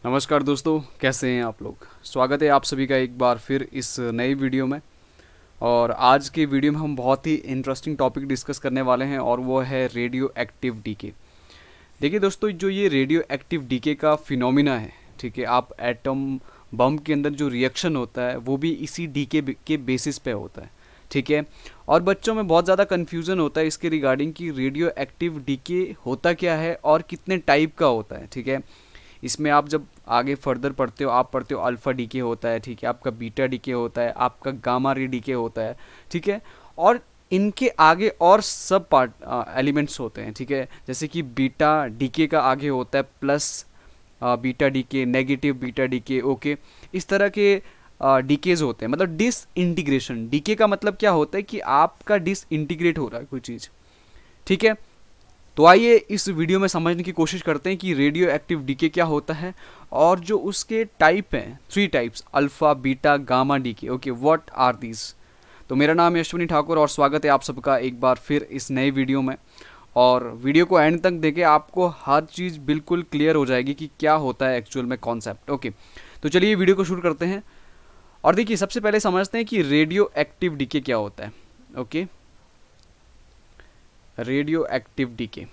नमस्कार दोस्तों, कैसे हैं आप लोग। स्वागत है आप सभी का एक बार फिर इस नई वीडियो में। और आज की वीडियो में हम बहुत ही इंटरेस्टिंग टॉपिक डिस्कस करने वाले हैं और वो है रेडियो एक्टिव डीके। देखिए दोस्तों, जो ये रेडियो एक्टिव डीके का फिनोमिना है, ठीक है, आप एटम बम के अंदर जो रिएक्शन होता है वो भी इसी डीके के बेसिस पे होता है, ठीक है। और बच्चों में बहुत ज़्यादा कन्फ्यूज़न होता है इसके रिगार्डिंग कि रेडियो एक्टिव डीके होता क्या है और कितने टाइप का होता है, ठीक है। इसमें आप जब आगे फर्दर पढ़ते हो, आप पढ़ते हो अल्फ़ा डीके होता है, ठीक है, आपका बीटा डीके होता है, आपका गामा रे डीके होता है, ठीक है। और इनके आगे और सब पार्ट एलिमेंट्स होते हैं, ठीक है। जैसे कि बीटा डीके का आगे होता है plus beta decay, negative beta decay, okay. इस तरह के डीकेज होते हैं। मतलब डिस इंटीग्रेशन, डीके का मतलब क्या होता है कि आपका डिस इंटीग्रेट हो रहा है कोई चीज़, ठीक है। तो आइए इस वीडियो में समझने की कोशिश करते हैं कि रेडियो एक्टिव डीके क्या होता है और जो उसके टाइप हैं, 3 types, alpha beta gamma decay, okay, what are these. तो मेरा नाम है अश्विनी ठाकुर और स्वागत है आप सबका एक बार फिर इस नए वीडियो में। और वीडियो को एंड तक देखें, आपको हर चीज़ बिल्कुल क्लियर हो जाएगी कि क्या होता है एक्चुअल में कॉन्सेप्ट, ओके। तो चलिए वीडियो को शुरू करते हैं और देखिए सबसे पहले समझते हैं कि रेडियो एक्टिव डीके क्या होता है, ओके। रेडियो एक्टिव डीके,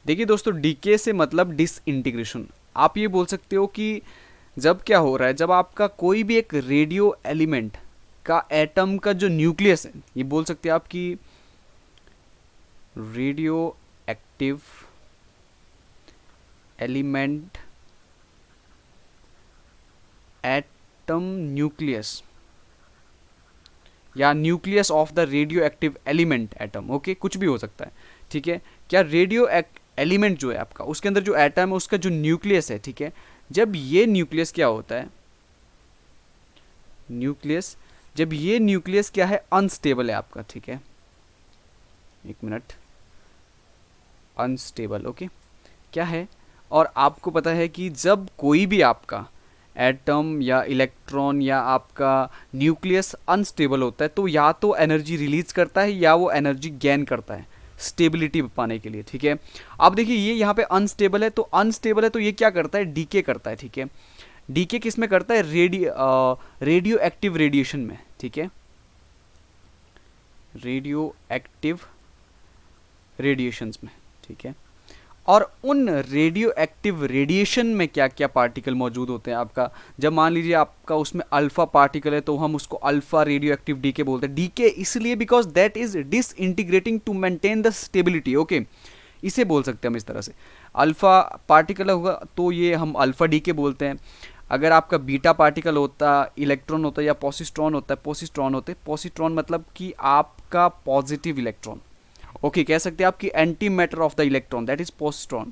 देखिए दोस्तों, डीके से मतलब डिसइंटीग्रेशन। आप ये बोल सकते हो कि जब क्या हो रहा है, जब आपका कोई भी एक रेडियो एलिमेंट का एटम का जो न्यूक्लियस है, ये बोल सकते हैं आप कि radio active element atom nucleus या nucleus of the radio active element atom, okay, कुछ भी हो सकता है, ठीक है। क्या रेडियो एलिमेंट जो है आपका, उसके अंदर जो एटम है उसका जो न्यूक्लियस है, ठीक है, जब ये न्यूक्लियस क्या होता है, न्यूक्लियस, जब ये न्यूक्लियस क्या है, अनस्टेबल है आपका, ठीक है, एक मिनट, अनस्टेबल, ओके, क्या है। और आपको पता है कि जब कोई भी आपका एटम या इलेक्ट्रॉन या आपका न्यूक्लियस अनस्टेबल होता है तो या तो एनर्जी रिलीज करता है या वो एनर्जी गेन करता है स्टेबिलिटी पाने के लिए, ठीक है। अब देखिए ये यहाँ पे अनस्टेबल है, तो अनस्टेबल है तो ये क्या करता है, डीके करता है, ठीक है। डीके किस में करता है, रेडियो एक्टिव रेडिएशन में, ठीक है, रेडियो एक्टिव रेडिएशंस में, ठीक है। और उन रेडियो एक्टिव रेडिएशन में क्या क्या पार्टिकल मौजूद होते हैं आपका, जब मान लीजिए आपका उसमें अल्फा पार्टिकल है तो हम उसको अल्फा रेडियो एक्टिव डीके बोलते हैं। डीके इसलिए because that is disintegrating to maintain the stability, okay, इसे बोल सकते हैं हम इस तरह से। अल्फा पार्टिकल होगा तो ये हम अल्फा डीके बोलते हैं। अगर आपका बीटा पार्टिकल होता, इलेक्ट्रॉन होता या पॉसिट्रॉन होता है, पॉसिट्रॉन होते, पॉसिट्रॉन मतलब कि आपका पॉजिटिव इलेक्ट्रॉन, ओके, कह सकते हैं आपकी anti matter of the electron, that is positron,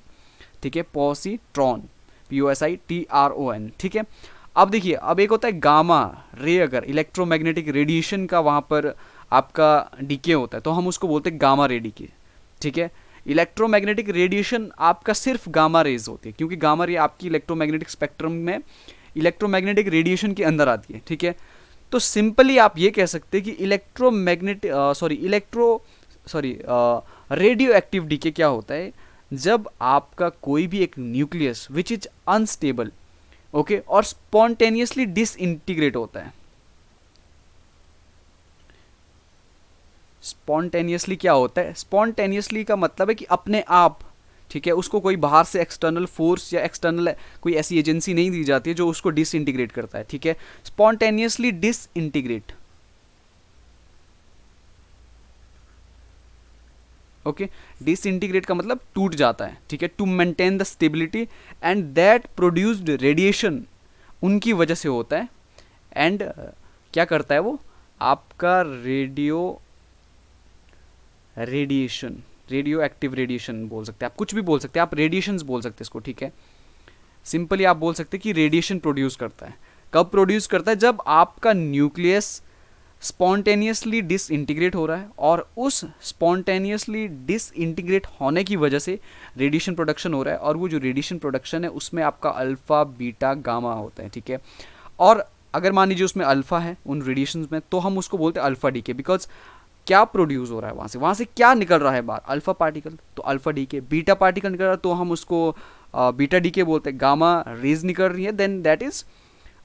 ठीक है, पॉसिट्रॉन, POSITRON, ठीक है। अब देखिए, अब एक होता है गामा रे, अगर इलेक्ट्रोमैग्नेटिक रेडिएशन का वहां पर आपका डीके होता है तो हम उसको बोलते हैं गामा रे डीके, ठीक है। इलेक्ट्रोमैग्नेटिक रेडिएशन आपका सिर्फ गामा रेज होती है क्योंकि गामा रे आपकी इलेक्ट्रोमैग्नेटिक स्पेक्ट्रम में इलेक्ट्रोमैग्नेटिक रेडिएशन के अंदर आती है, ठीक है। तो सिंपली आप ये कह सकते हैं कि रेडियो एक्टिव डीके क्या होता है, जब आपका कोई भी एक nucleus which is unstable, okay, और स्पॉन्टेनियसली डिसइंटीग्रेट होता है। स्पॉन्टेनियसली क्या होता है, स्पॉन्टेनियसली का मतलब है कि अपने आप, ठीक है, उसको कोई बाहर से एक्सटर्नल फोर्स या एक्सटर्नल कोई ऐसी एजेंसी नहीं दी जाती है जो उसको डिसइंटीग्रेट करता है, ठीक है। स्पॉन्टेनियसली डिसइंटीग्रेट, ओके, डिसइंटीग्रेट का मतलब टूट जाता है, ठीक है, to maintain the stability and that produced radiation उनकी वजह से होता है। एंड क्या करता है वो, आपका रेडिएशन, रेडियो एक्टिव रेडिएशन बोल सकते हैं आप, कुछ भी बोल सकते हैं आप, रेडिएशंस बोल सकते हैं इसको, ठीक है। सिंपली आप बोल सकते हैं कि रेडिएशन प्रोड्यूस करता है। कब प्रोड्यूस करता है, जब आपका न्यूक्लियस स्पॉन्टेनियसली डिसइंटीग्रेट हो रहा है और उस स्पॉन्टेनियसली डिसइंटीग्रेट होने की वजह से रेडिएशन प्रोडक्शन हो रहा है, और वो जो रेडिएशन प्रोडक्शन है उसमें आपका अल्फा बीटा गामा होता है, ठीक है। और अगर मान लीजिए उसमें अल्फा है उन रेडिएशन में तो हम उसको बोलते हैं अल्फा डीके, बिकॉज क्या प्रोड्यूस हो रहा है वहाँ से क्या निकल रहा है बाहर, अल्फा पार्टिकल तो अल्फा डीके, बीटा पार्टिकल निकल रहा है तो हम उसको बीटा डीके बोलते हैं, गामा रेज निकल रही है, देन दैट इज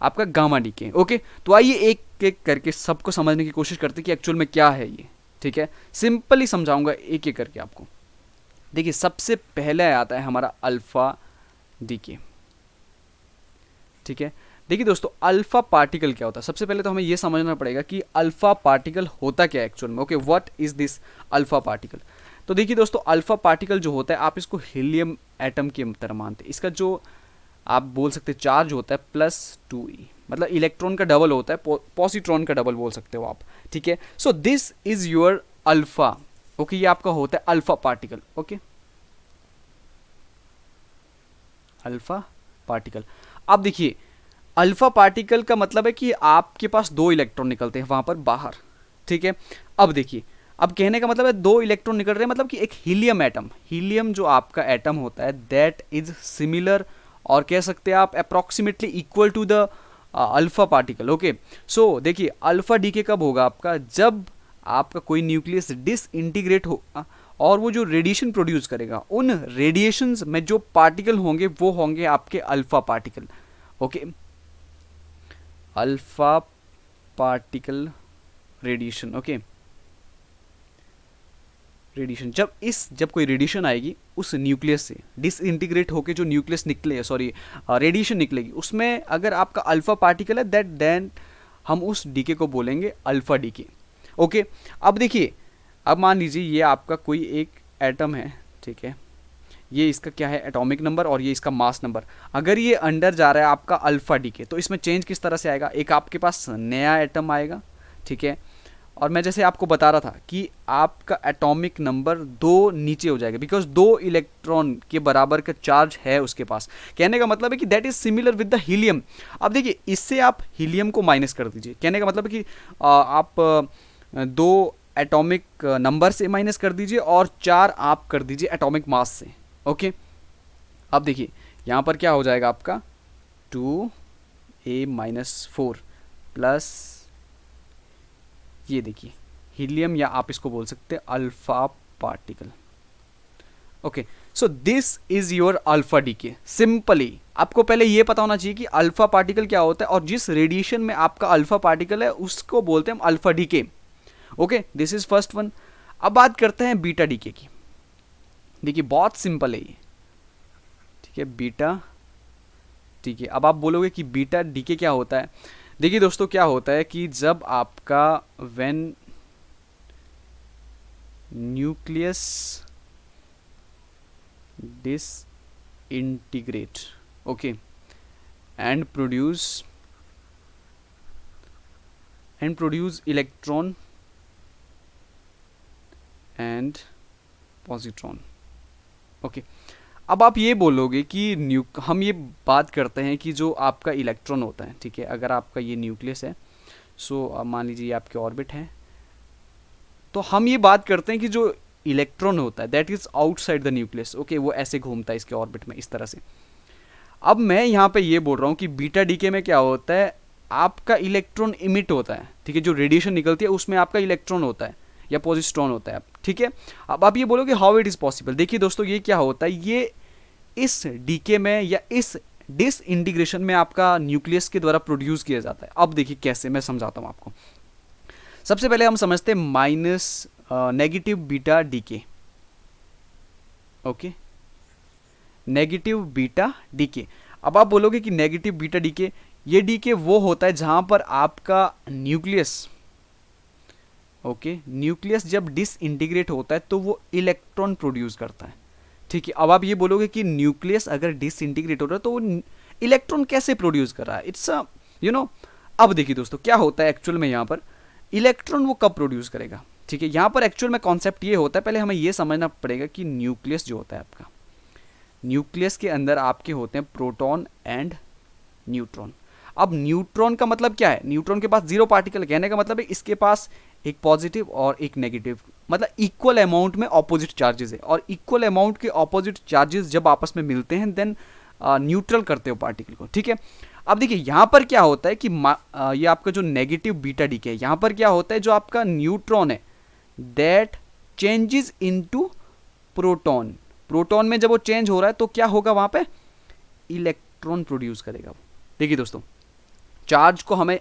आपका गामा डीके। ओके, तो आइए एक एक करके सबको समझने की कोशिश करते हैं कि एक्चुअल में क्या है ये। ठीक है, सिंपली समझाऊंगा एक एक करके आपको। देखिए सबसे पहले आता है हमारा अल्फा डीके। ठीक है, देखिए दोस्तों अल्फा पार्टिकल क्या होता है, सबसे पहले तो हमें यह समझना पड़ेगा कि अल्फा पार्टिकल होता क्या है एक्चुअल में। Okay, what is this alpha particle. तो देखिए दोस्तों अल्फा पार्टिकल जो होता है, आप इसको हीलियम एटम की तरह मानते हैं। इसका जो आप बोल सकते हैं चार्ज होता है +2e, मतलब इलेक्ट्रॉन का डबल होता है, पॉजिट्रॉन का डबल बोल सकते हो आप। ठीक है, so this is your alpha. Okay, ये आपका होता है alpha particle. Okay, alpha particle. अब देखिए अल्फा पार्टिकल का मतलब है कि आपके पास 2 इलेक्ट्रॉन निकलते हैं वहां पर बाहर। ठीक है, अब देखिए, अब कहने का मतलब है 2 इलेक्ट्रॉन निकल रहे हैं, मतलब कि एक हीलियम एटम, हीलियम जो आपका एटम होता है दैट इज सिमिलर, और कह सकते हैं आप approximately equal to the alpha particle. Okay, so देखिए अल्फा डीके कब होगा आपका, जब आपका कोई न्यूक्लियस डिसइंटीग्रेट होगा और वो जो रेडिएशन प्रोड्यूस करेगा, उन रेडिएशंस में जो पार्टिकल होंगे वो होंगे आपके alpha particle. Okay, alpha particle radiation. Okay, radiation जब कोई रेडिएशन आएगी उस न्यूक्लियस से डिसइंटीग्रेट होके जो न्यूक्लियस निकले, सॉरी रेडिएशन निकलेगी, उसमें अगर आपका अल्फा पार्टिकल है दैट देन हम उस डीके को बोलेंगे अल्फा डीके। ओके, अब देखिए, अब मान लीजिए ये आपका कोई एक एटम है। ठीक है, ये इसका क्या है एटॉमिक नंबर और ये इसका मास नंबर। अगर ये अंडर जा रहा है आपका अल्फा डीके, तो इसमें चेंज किस तरह से आएगा, एक आपके पास नया एटम आएगा। ठीक है, और मैं जैसे आपको बता रहा था कि आपका एटॉमिक नंबर 2 नीचे हो जाएगा, बिकॉज 2 इलेक्ट्रॉन के बराबर का चार्ज है उसके पास। कहने का मतलब है कि that is similar with the helium. अब देखिए इससे आप हीलियम को माइनस कर दीजिए, कहने का मतलब है कि आप 2 एटॉमिक नंबर से माइनस कर दीजिए और 4 आप कर दीजिए एटॉमिक मास से। ओके, अब देखिए यहाँ पर क्या हो जाएगा आपका 2a-4 प्लस ये देखिए हीलियम, या आप इसको बोल सकते हैं alpha particle. Okay, so this is your alpha decay. Simply आपको पहले ये पता होना चाहिए कि अल्फा पार्टिकल क्या होता है, और जिस रेडिएशन में आपका अल्फा पार्टिकल है उसको बोलते हैं हम alpha decay. Okay, this is first one. अब बात करते हैं बीटा डीके की। देखिए बहुत सिंपल है ये। ठीक है, बीटा डीके। अब आप बोलोगे कि बीटा डीके क्या होता है। देखिए दोस्तों क्या होता है कि जब आपका when nucleus disintegrate, okay, and produce electron and positron. Okay, अब आप ये बोलोगे कि हम ये बात करते हैं कि जो आपका इलेक्ट्रॉन होता है, ठीक है, अगर आपका ये न्यूक्लियस है, सो अब मान लीजिए ये आपके ऑर्बिट है, तो हम ये बात करते हैं कि जो इलेक्ट्रॉन होता है that is outside the nucleus. Okay, वो ऐसे घूमता है इसके ऑर्बिट में इस तरह से। अब मैं यहाँ पे ये बोल रहा हूँ कि बीटा डीके में क्या होता है, आपका इलेक्ट्रॉन इमिट होता है। ठीक है, जो रेडिएशन निकलती है उसमें आपका इलेक्ट्रॉन होता है या पॉजिट्रॉन होता है। ठीक है, अब आप ये बोलोगे हाउ इट इज पॉसिबल। देखिए दोस्तों ये क्या होता है, ये इस डीके में या इस डिसइंटीग्रेशन में आपका न्यूक्लियस के द्वारा प्रोड्यूस किया जाता है। अब देखिए कैसे, मैं समझाता हूँ आपको। सबसे पहले हम समझते हैं minus negative beta decay. Okay, negative beta decay. अब आप बोलोगे कि नेगेटिव बीटा डीके, ये डीके वो होता है जहां पर आपका न्यूक्लियस, ओके, न्यूक्लियस जब डिसइंटीग्रेट होता है तो वो इलेक्ट्रॉन प्रोड्यूस करता है। ठीक है, अब आप ये बोलोगे कि न्यूक्लियस अगर डिसइंटीग्रेट हो रहा है तो वो इलेक्ट्रॉन कैसे प्रोड्यूस कर रहा है, इट्स अब देखिए दोस्तों क्या होता है एक्चुअल में, यहाँ पर इलेक्ट्रॉन वो कब प्रोड्यूस करेगा। ठीक है, यहाँ पर एक्चुअल में कॉन्सेप्ट ये होता है, पहले हमें ये समझना पड़ेगा कि न्यूक्लियस जो होता है आपका, न्यूक्लियस के अंदर आपके होते हैं प्रोटॉन एंड न्यूट्रॉन। अब न्यूट्रॉन का मतलब क्या है, न्यूट्रॉन के पास 0 पार्टिकल, कहने का मतलब है इसके पास एक पॉजिटिव और एक नेगेटिव, मतलब इक्वल अमाउंट में ऑपोजिट चार्जेस है, और इक्वल अमाउंट के ऑपोजिट चार्जेस जब आपस में मिलते हैं देन न्यूट्रल करते हो पार्टिकल को। ठीक है, अब देखिए यहाँ पर क्या होता है कि ये आपका जो नेगेटिव बीटा डीके है, यहाँ पर क्या होता है, जो आपका न्यूट्रॉन है that changes into proton. Proton में जब वो चेंज हो रहा है तो क्या होगा, वहाँ पे इलेक्ट्रॉन प्रोड्यूस करेगा वो। देखिए दोस्तों, चार्ज को हमें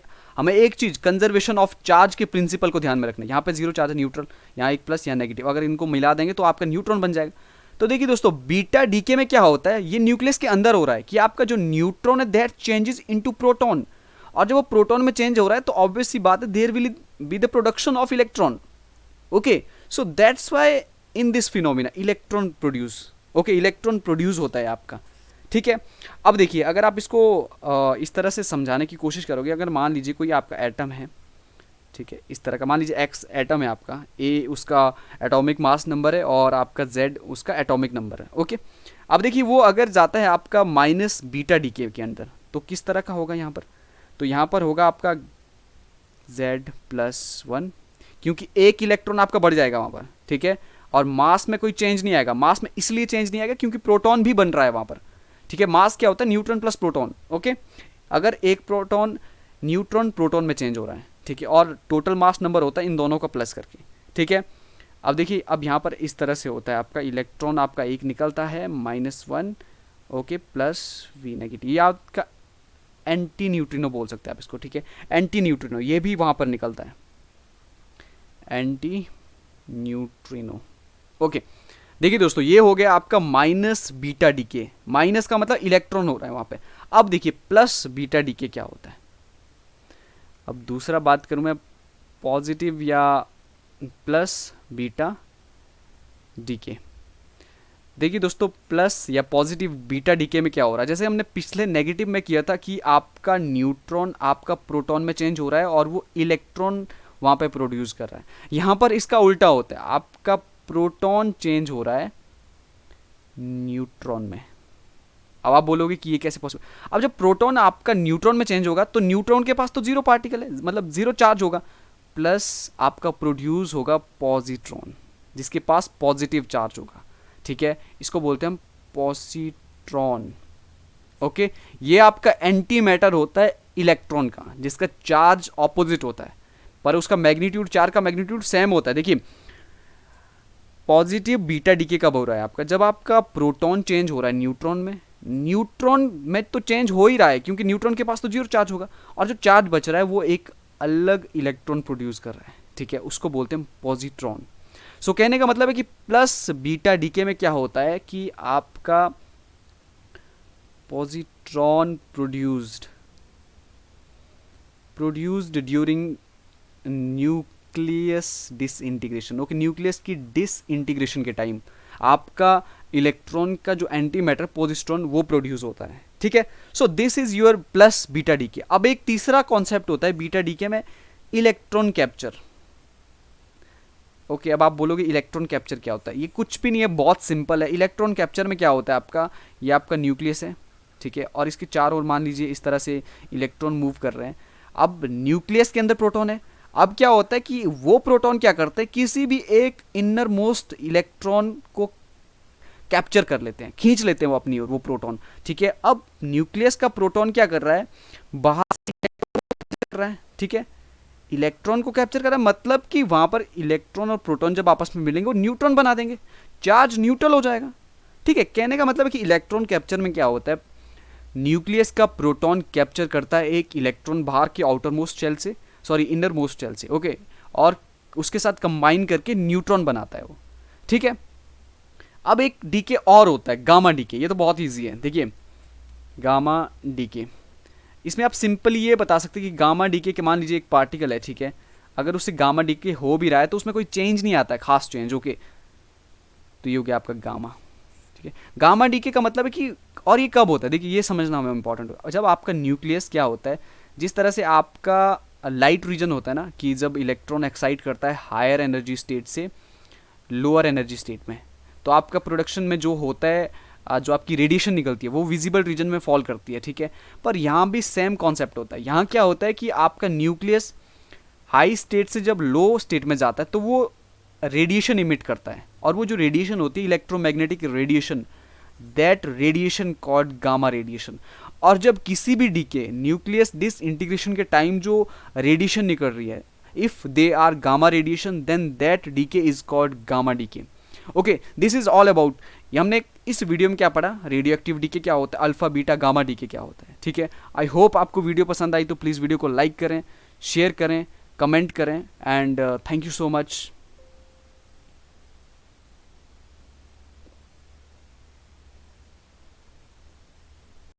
एक चीज, कंजर्वेशन ऑफ चार्ज के प्रिंसिपल को ध्यान में रखना है। यहाँ पे जीरो चार्ज है, न्यूट्रल, यहाँ एक प्लस या नेगेटिव, अगर इनको मिला देंगे तो आपका न्यूट्रॉन बन जाएगा। तो देखिए दोस्तों, बीटा डीके में क्या होता है, ये न्यूक्लियस के अंदर हो रहा है कि आपका जो न्यूट्रॉन है दैट चेंजेस इनटू प्रोटॉन, और जब वो प्रोटॉन में चेंज हो रहा है तो ऑब्वियस सी बात है there will be the production of electron. Okay, so that's why in this phenomena electron produce, okay, electron produce होता है आपका। ठीक है, अब देखिए अगर आप इसको इस तरह से समझाने की कोशिश करोगे, अगर मान लीजिए कोई आपका एटम है, ठीक है, इस तरह का मान लीजिए एक्स एटम है आपका, ए उसका एटॉमिक मास नंबर है और आपका जेड उसका एटॉमिक नंबर है। ओके, अब देखिए वो अगर जाता है आपका माइनस बीटा डीके के अंदर तो किस तरह का होगा यहाँ पर, तो यहाँ पर होगा आपका Z+1, क्योंकि एक इलेक्ट्रॉन आपका बढ़ जाएगा वहाँ पर। ठीक है, और मास में कोई चेंज नहीं आएगा, मास में इसलिए चेंज नहीं आएगा क्योंकि प्रोटॉन भी बन रहा है वहाँ पर। ठीक है, मास क्या होता है, न्यूट्रॉन प्लस प्रोटॉन। ओके, अगर एक प्रोटॉन न्यूट्रॉन प्रोटॉन में चेंज हो रहा है, ठीक है, और टोटल मास नंबर होता है इन दोनों का प्लस करके। ठीक है, अब देखिए अब यहाँ पर इस तरह से होता है, आपका इलेक्ट्रॉन आपका एक निकलता है -1, ओके, +V नेगेटिव, ये आपका एंटी न्यूट्रिनो बोल सकते हैं आप इसको। ठीक है, एंटी न्यूट्रिनो ये भी वहाँ पर निकलता है, एंटी न्यूट्रिनो। ओके, देखिए दोस्तों ये हो गया आपका माइनस बीटा डीके, माइनस का मतलब इलेक्ट्रॉन हो रहा है वहाँ पे। अब देखिए प्लस बीटा डीके क्या होता है। अब दूसरा बात करूँ मैं, पॉजिटिव या प्लस बीटा डीके। देखिए दोस्तों, प्लस या पॉजिटिव बीटा डीके में क्या हो रहा है, जैसे हमने पिछले नेगेटिव में किया था कि आपका न्यूट्रॉन आपका प्रोटॉन में चेंज हो रहा है और वो इलेक्ट्रॉन वहाँ पे प्रोड्यूस कर रहा है। यहाँ पर इसका उल्टा होता है, आपका प्रोटॉन चेंज हो रहा है न्यूट्रॉन में। अब आप बोलोगे कि ये कैसे पॉसिबल, अब जब प्रोटॉन आपका न्यूट्रॉन में चेंज होगा तो न्यूट्रॉन के पास तो जीरो पार्टिकल है, मतलब जीरो चार्ज होगा, प्लस आपका प्रोड्यूस होगा पॉजिट्रॉन जिसके पास पॉजिटिव चार्ज होगा। ठीक है, इसको बोलते हैं हम पॉजिट्रॉन। ओके, ये आपका एंटी मैटर होता है इलेक्ट्रॉन का, जिसका चार्ज ऑपोजिट होता है पर उसका मैग्नीट्यूड, चार्ज का मैग्नीट्यूड सेम होता है। देखिए पॉजिटिव बीटा डीके कब हो रहा है आपका, जब आपका प्रोटॉन चेंज हो रहा है न्यूट्रॉन में, न्यूट्रॉन में तो चेंज हो ही रहा है क्योंकि न्यूट्रॉन के पास तो जीरो चार्ज होगा, और जो चार्ज बच रहा है वो एक अलग इलेक्ट्रॉन प्रोड्यूस कर रहा है। ठीक है, उसको बोलते हैं पॉजिट्रॉन। सो कहने का मतलब है कि प्लस बीटा डीके में क्या होता है कि आपका positron produced during nucleus disintegration. Okay, nucleus की डिसइंटीग्रेशन के टाइम आपका इलेक्ट्रॉन का जो एंटी मैटर पॉजिट्रॉन वो प्रोड्यूस होता है। ठीक है, so this is your plus beta decay. अब एक तीसरा कॉन्सेप्ट होता है बीटा डीके में, इलेक्ट्रॉन कैप्चर। ओके, अब आप बोलोगे इलेक्ट्रॉन कैप्चर क्या होता है, ये कुछ भी नहीं है, बहुत सिंपल है। इलेक्ट्रॉन कैप्चर में क्या होता है आपका, ये आपका न्यूक्लियस है, ठीक है, और इसके चारों ओर मान लीजिए इस तरह से इलेक्ट्रॉन मूव कर रहे हैं। अब न्यूक्लियस के अंदर प्रोटॉन है, अब क्या होता है कि वो प्रोटॉन क्या करते हैं, किसी भी एक इनर मोस्ट इलेक्ट्रॉन को कैप्चर कर लेते हैं, खींच लेते हैं वो अपनी ओर, वो प्रोटॉन। ठीक है, अब न्यूक्लियस का प्रोटॉन क्या कर रहा है, बाहर से इलेक्ट्रॉन कर रहा है। ठीक है, इलेक्ट्रॉन को कैप्चर कर रहा है, मतलब कि वहां पर इलेक्ट्रॉन और प्रोटॉन जब आपस में मिलेंगे वो न्यूट्रॉन बना देंगे, चार्ज न्यूट्रल हो जाएगा। ठीक है, कहने का मतलब है कि इलेक्ट्रॉन कैप्चर में क्या होता है, न्यूक्लियस का प्रोटॉन कैप्चर करता है एक इलेक्ट्रॉन बाहर के आउटर मोस्ट शेल से, सॉरी इनर मोस्ट शेल से, ओके, और उसके साथ कंबाइन करके न्यूट्रॉन बनाता है वो। ठीक है, अब एक डीके और होता है, गामा डीके। ये तो बहुत ईजी है, देखिए गामा डीके, इसमें आप सिंपली ये बता सकते हैं कि गामा डीके के मान लीजिए एक पार्टिकल है, ठीक है, अगर उससे गामा डीके हो भी रहा है तो उसमें कोई चेंज नहीं आता है, खास चेंज। ओके, तो ये हो गया आपका गामा। ठीक है, गामा डीके का मतलब है कि, और ये कब होता है, देखिए ये समझना हमें इंपॉर्टेंट है, जब आपका न्यूक्लियस क्या होता है, जिस तरह से आपका लाइट रीजन होता है ना, कि जब इलेक्ट्रॉन एक्साइट करता है हायर एनर्जी स्टेट से लोअर एनर्जी स्टेट में, तो आपका प्रोडक्शन में जो होता है, जो आपकी रेडिएशन निकलती है वो विजिबल रीजन में फॉल करती है। ठीक है, पर यहाँ भी सेम कॉन्सेप्ट होता है। यहाँ क्या होता है कि आपका न्यूक्लियस हाई स्टेट से जब लो स्टेट में जाता है तो वो रेडिएशन इमिट करता है, और वो जो रेडिएशन होती है electromagnetic radiation, that radiation called gamma radiation. और जब किसी भी डीके न्यूक्लियस डिसइंटीग्रेशन के टाइम जो रेडिएशन निकल रही है, if they are gamma radiation, then that decay is called gamma decay. Okay, this is all about, हमने इस वीडियो में क्या पढ़ा, रेडियो एक्टिव डीके क्या होता है, अल्फा बीटा गामा डीके क्या होता है, ठीक है। आई होप आपको वीडियो पसंद आई, तो प्लीज़ वीडियो को लाइक करें, शेयर करें, कमेंट करें, and thank you so much.